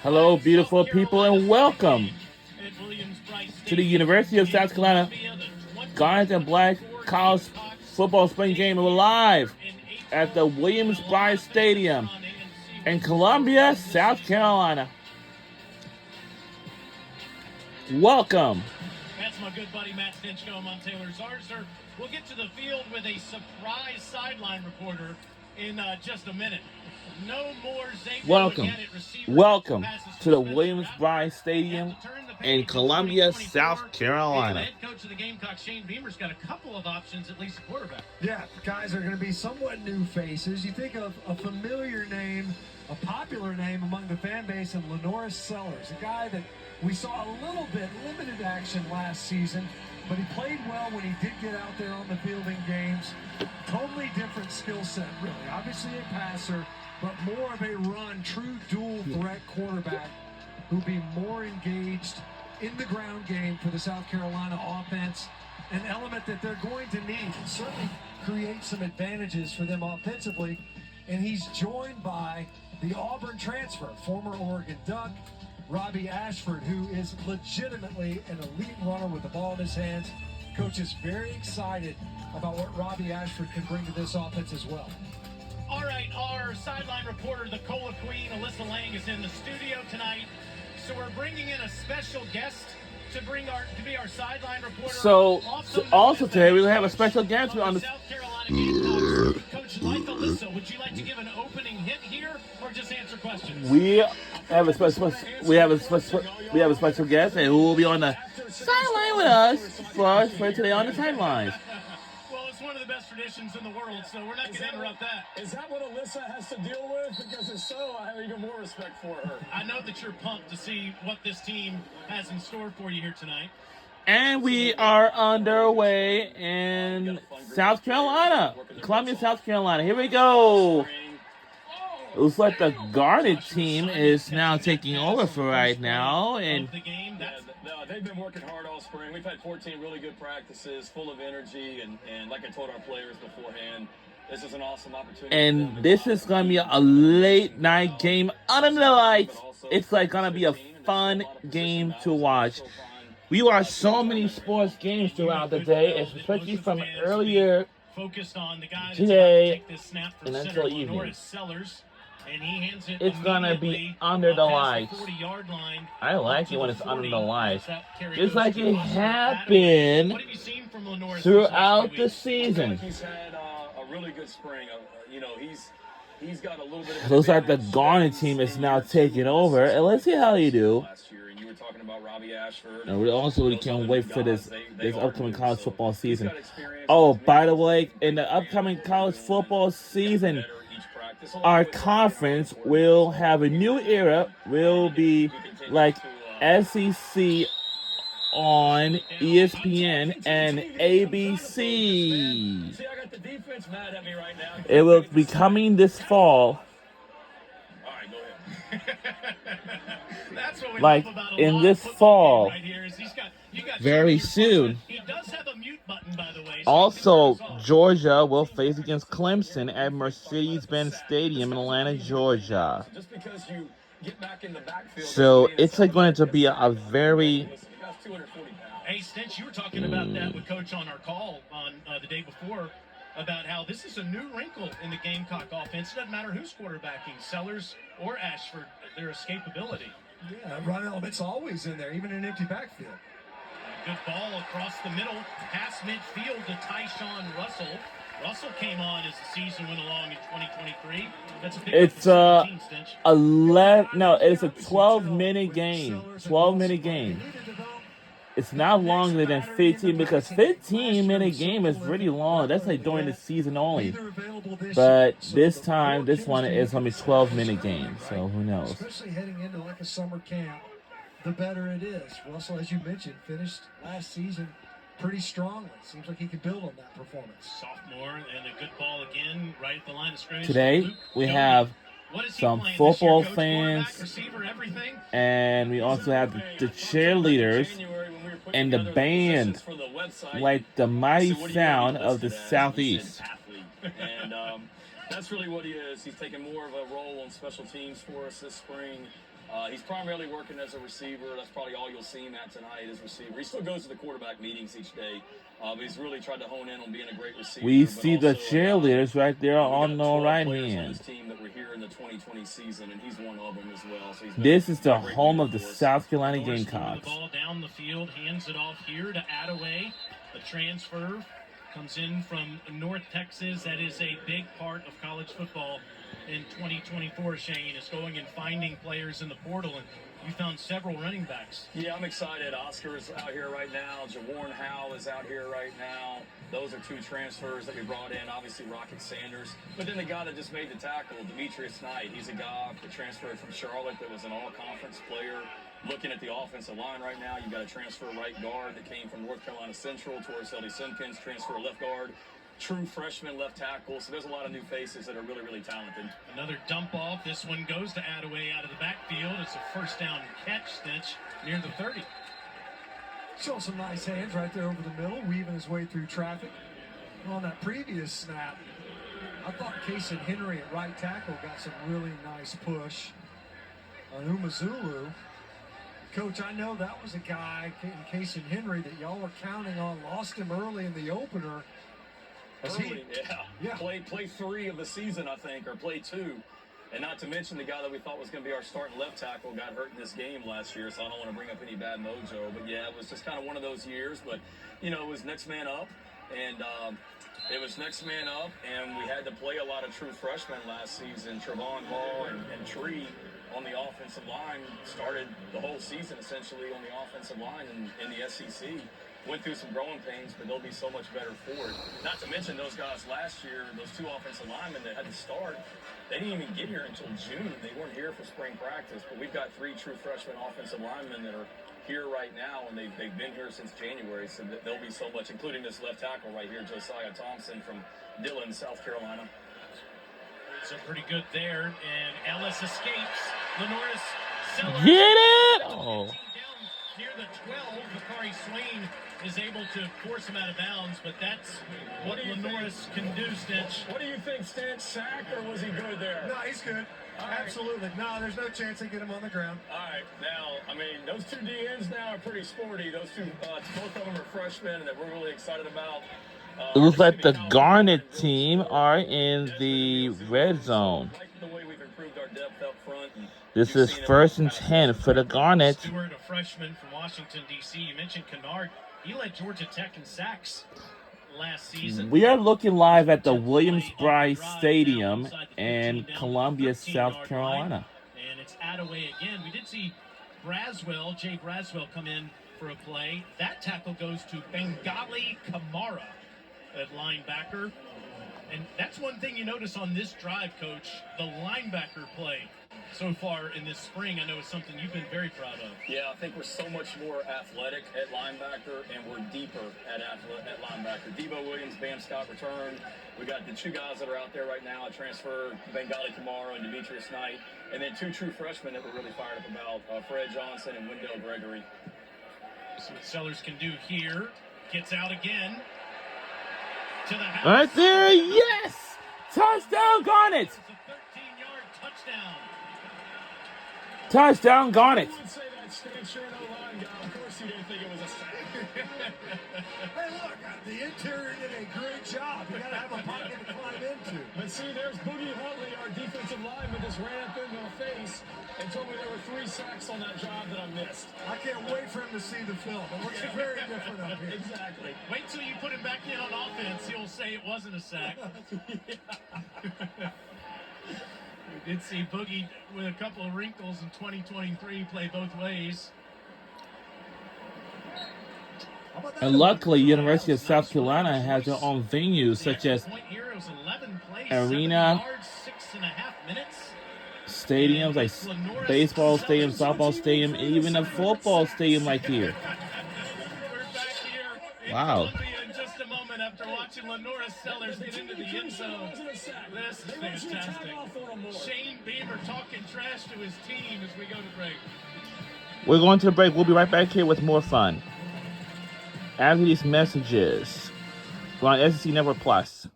Hello, beautiful people, and welcome to the University of South Carolina Garnet and Black College Football Spring Game. We're live at the Williams-Brice Stadium in Columbia, South Carolina. Welcome. That's my good buddy Matt Stinchcomb. I'm Taylor Zarzer. We'll get to the field with a surprise sideline reporter in just a minute. No more Welcome to the Williams-Brice Stadium in Columbia, South Carolina. Head coach of the Gamecocks, Shane Beamer's got a couple of options, at least at quarterback. Yeah, guys are going to be somewhat new faces. You think of a familiar name, a popular name among the fan base in Lenoris Sellers, a guy that we saw a little bit limited action last season, but he played well when he did get out there on the field in games. Totally different skill set, really. Obviously a passer, but more of a run, true dual threat quarterback who'll be more engaged in the ground game for the South Carolina offense, an element that they're going to need. Certainly create some advantages for them offensively, and he's joined by the Auburn transfer, former Oregon Duck, Robbie Ashford, who is legitimately an elite runner with the ball in his hands. Coach is very excited about what Robbie Ashford can bring to this offense as well. All right, our sideline reporter, the Cola Queen, Alyssa Lang, is in the studio tonight. So we're bringing in a special guest to be our sideline reporter. So also today we have a special guest on the South Carolina Gamecocks. Coach, like Alyssa, would you like to give an opening hit here, or just answer questions? We have a special guest, and who will be on the sideline with us for today on the sidelines. Well, it's one of the best traditions in the world, so we're not going to interrupt that. Is that what Alyssa has to deal with? Because if so, I have even more respect for her. I know that you're pumped to see what this team has in store for you here tonight. And we are underway in South Carolina, Columbia, South Carolina. Here we go. It looks like the Garnet team is now taking over for right now. And they've been working hard all spring. We've had 14 really good practices, full of energy, and like I told our players beforehand, this is an awesome opportunity. And this is going to be a late night game under the lights. It's like going to be a fun game to watch. We watch so many sports games throughout the day, especially from earlier today and until evening. It's gonna be under the lights. I like it when it's under the lights. Just like it happened throughout the season. He's had a really good spring. He's got a little bit of. Looks like the Garnet team is now taking over, and let's see how you do. Last year, and you were talking about Robbie Ashford. And we also can't wait for this upcoming college football season. Oh, by the way, in the upcoming college football season, our conference will have a new era. Will be like SEC on ESPN and ABC. It will be coming this fall. Like in this fall. Very soon. Also, Georgia will face against Clemson at Mercedes-Benz Stadium in Atlanta, Georgia. So it's going to be a very... Hey, Stitch, you were talking about that with Coach on our call on the day before about how this is a new wrinkle in the Gamecock offense. It doesn't matter who's quarterbacking, Sellers or Ashford, their escapability. Yeah, run element's always in there, even in an empty backfield. Good ball across the middle, pass midfield to Tyshawn Russell. Russell came on as the season went along in 2023. That's a big it's a 12-minute game. 12-minute game. It's not longer than 15 because 15-minute game is really long. That's like during the season only. But this time, this one is going to be 12-minute game. So who knows? Especially heading into like a summer camp, the better it is. Russell, as you mentioned, finished last season pretty strongly. Seems like he can build on that performance. Sophomore and a good ball again right at the line of scrimmage. Today, we have some football fans, and we also have the cheerleaders and the band, like the mighty sound of the Southeast. And that's really what he is. He's taking more of a role on special teams for us this spring. He's primarily working as a receiver. That's probably all you'll see him at tonight as receiver. He still goes to the quarterback meetings each day, but he's really tried to hone in on being a great receiver. We but see also the cheerleaders right there we got on the 12 right players on hand. this team that were here in the 2020 season, and he's one of them as well. So he's This is the a great home leader of the for us. South Carolina Norris moving the Gamecocks. ball down the field, hands it off here to Attaway. The transfer comes in from North Texas. That is a big part of college football in 2024, Shane, is going and finding players in the portal. And you found several running backs. Yeah, I'm excited. Oscar is out here right now. Jawarn Howe is out here right now. Those are two transfers that we brought in. Obviously, Rocket Sanders. But then the guy that just made the tackle, Demetrius Knight, he's a guy that transferred from Charlotte that was an all-conference player. Looking at the offensive line right now, you've got a transfer right guard that came from North Carolina Central. Torres L.D. Simpkins, transfer left guard. True freshman left tackle. So there's a lot of new faces that are really, really talented. Another dump off. This one goes to Attaway out of the backfield. It's a first down catch, Stitch, near the 30. Showing some nice hands right there over the middle, weaving his way through traffic. On that previous snap, I thought Casey Henry at right tackle got some really nice push on Umazulu. Coach, I know that was a guy in Casey Henry that y'all were counting on. Lost him early in the opener. Early, Yeah. Play 3 of the season, I think, or play 2. And not to mention the guy that we thought was going to be our starting left tackle got hurt in this game last year, so I don't want to bring up any bad mojo. But, yeah, it was just kind of one of those years. But, you know, it was next man up, and we had to play a lot of true freshmen last season. Trevon Hall and Tree on the offensive line started the whole season essentially on the offensive line in the SEC. Went through some growing pains, but they'll be so much better for it. Not to mention those guys last year, those two offensive linemen that had to start, they didn't even get here until June. They weren't here for spring practice, but we've got 3 true freshman offensive linemen that are here right now, and they've been here since January, so they'll be so much, including this left tackle right here, Josiah Thompson from Dillon, South Carolina. So pretty good there, and Ellis escapes. Lenoris Sellers. Get it! Oh. Down near the 12, Bakari Swain is able to force him out of bounds, but that's what Lenoris can do, Stitch. What do you think, Stitch? Sack, or was he good there? No, he's good. Absolutely. No, there's no chance they get him on the ground. All right. Now, I mean, those two DNs now are pretty sporty. Those two, both of them are freshmen, and that we're really excited about. It looks like the Garnet team are in the red zone. This is 1st and 10 for the Garnet. Stewart, a freshman from Washington, D.C. You mentioned Kennard. He led Georgia Tech in sacks last season. We are looking live at the Williams-Brice Stadium in Columbia, South Carolina. And it's Attaway again. We did see Jay Braswell come in for a play. That tackle goes to Bengali Kamara at linebacker. And that's one thing you notice on this drive, Coach, the linebacker play so far in this spring. I know it's something you've been very proud of. Yeah, I think we're so much more athletic at linebacker, and we're deeper at linebacker. Debo Williams, Bam Scott returned. We got the 2 guys that are out there right now, a transfer, Bengali Kamara and Demetrius Knight, and then 2 true freshmen that we're really fired up about, Fred Johnson and Wendell Gregory. So what Sellers can do here, gets out again. To the house. Right there, yes! Touchdown, Garnet! It's a 13-yard touchdown. Touchdown, Garnet! I would say that Stan line guy. Of course he didn't think it was a sack. Hey, look, the interior did a great job. You got to have a pocket to climb into. But see, there's Boogie Huntley, our defensive lineman, just ran up in my face and told me there were 3 sacks on that drive that I missed. I can't wait for him to see the film. It looks very different up here. Exactly. Wait till you put him back in on offense. He'll say it wasn't a sack. We did see Boogie with a couple of wrinkles in 2023 play both ways. And luckily, University of South Carolina has their own venues such as arena, stadiums like baseball stadium, softball stadium, and even a football stadium like here. We're back here in Wow. Columbia in just a moment after watching Lenoris Sellers get into the end zone. This is fantastic. Shane Beamer talking trash to his team as we go to break. We're going to the break. We'll be right back here with more fun. After these messages, we're on SEC Network Plus.